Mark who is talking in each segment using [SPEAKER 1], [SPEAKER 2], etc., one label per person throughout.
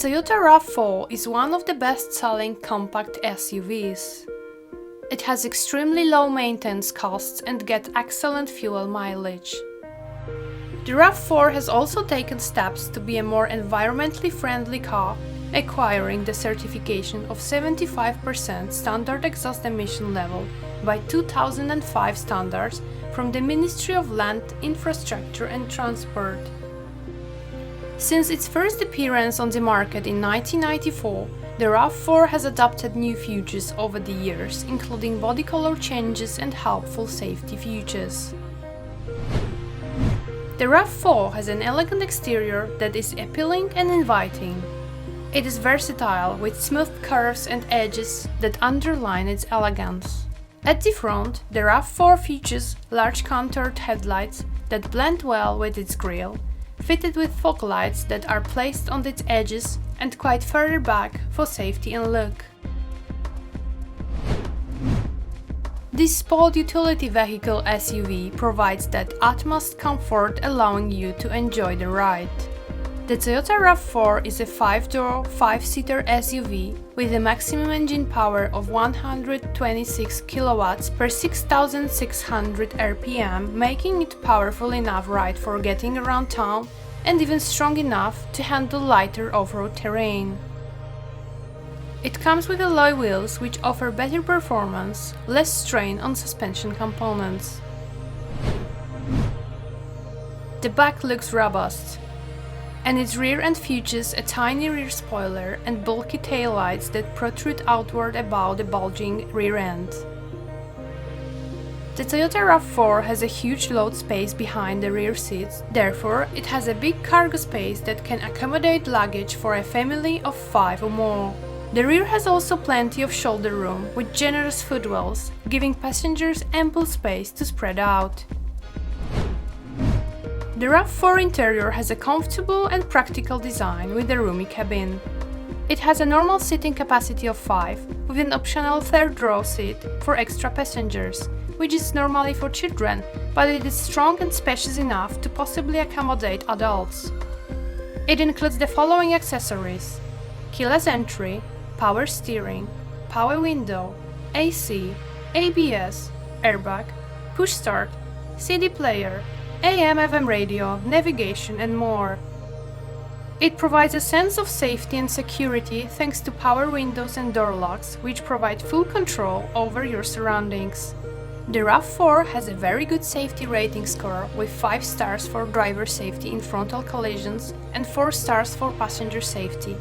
[SPEAKER 1] Toyota RAV4 is one of the best-selling compact SUVs. It has extremely low maintenance costs and gets excellent fuel mileage. The RAV4 has also taken steps to be a more environmentally friendly car, acquiring the certification of 75% standard exhaust emission level by 2005 standards from the Ministry of Land, Infrastructure and Transport. Since its first appearance on the market in 1994, the RAV4 has adopted new features over the years, including body color changes and helpful safety features. The RAV4 has an elegant exterior that is appealing and inviting. It is versatile with smooth curves and edges that underline its elegance. At the front, the RAV4 features large contoured headlights that blend well with its grille, fitted with fog lights that are placed on its edges and quite further back for safety and look. This sport utility vehicle SUV provides that utmost comfort, allowing you to enjoy the ride. The Toyota RAV4 is a 5-door, 5-seater SUV with a maximum engine power of 126 kW per 6,600 RPM, making it powerful enough ride for getting around town and even strong enough to handle lighter off-road terrain. It comes with alloy wheels which offer better performance, less strain on suspension components. The back looks robust, and its rear end features a tiny rear spoiler and bulky taillights that protrude outward above the bulging rear end. The Toyota RAV4 has a huge load space behind the rear seats, therefore it has a big cargo space that can accommodate luggage for a family of 5 or more. The rear has also plenty of shoulder room with generous footwells, giving passengers ample space to spread out. The RAV4 interior has a comfortable and practical design with a roomy cabin. It has a normal seating capacity of 5, with an optional third row seat for extra passengers, which is normally for children, but it is strong and spacious enough to possibly accommodate adults. It includes the following accessories: keyless entry, power steering, power window, AC, ABS, airbag, push start, CD player, AM/FM radio, navigation and more. It provides a sense of safety and security thanks to power windows and door locks, which provide full control over your surroundings. The RAV4 has a very good safety rating score with 5 stars for driver safety in frontal collisions and 4 stars for passenger safety.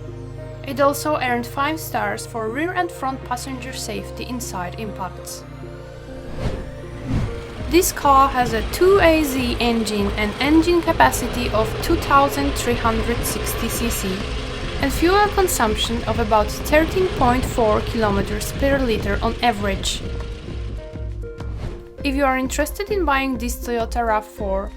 [SPEAKER 1] It also earned 5 stars for rear and front passenger safety in side impacts. This car has a 2AZ engine and engine capacity of 2,360 cc and fuel consumption of about 13.4 km per liter on average. If you are interested in buying this Toyota RAV4,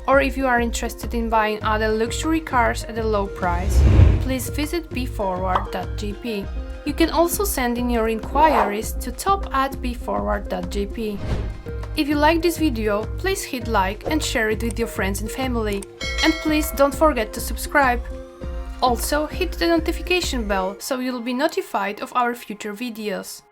[SPEAKER 1] or if you are interested in buying other luxury cars at a low price, please visit bforward.gp. You can also send in your inquiries to top@bforward.gp. If you like this video, please hit like and share it with your friends and family. And please don't forget to subscribe. Also, hit the notification bell so you'll be notified of our future videos.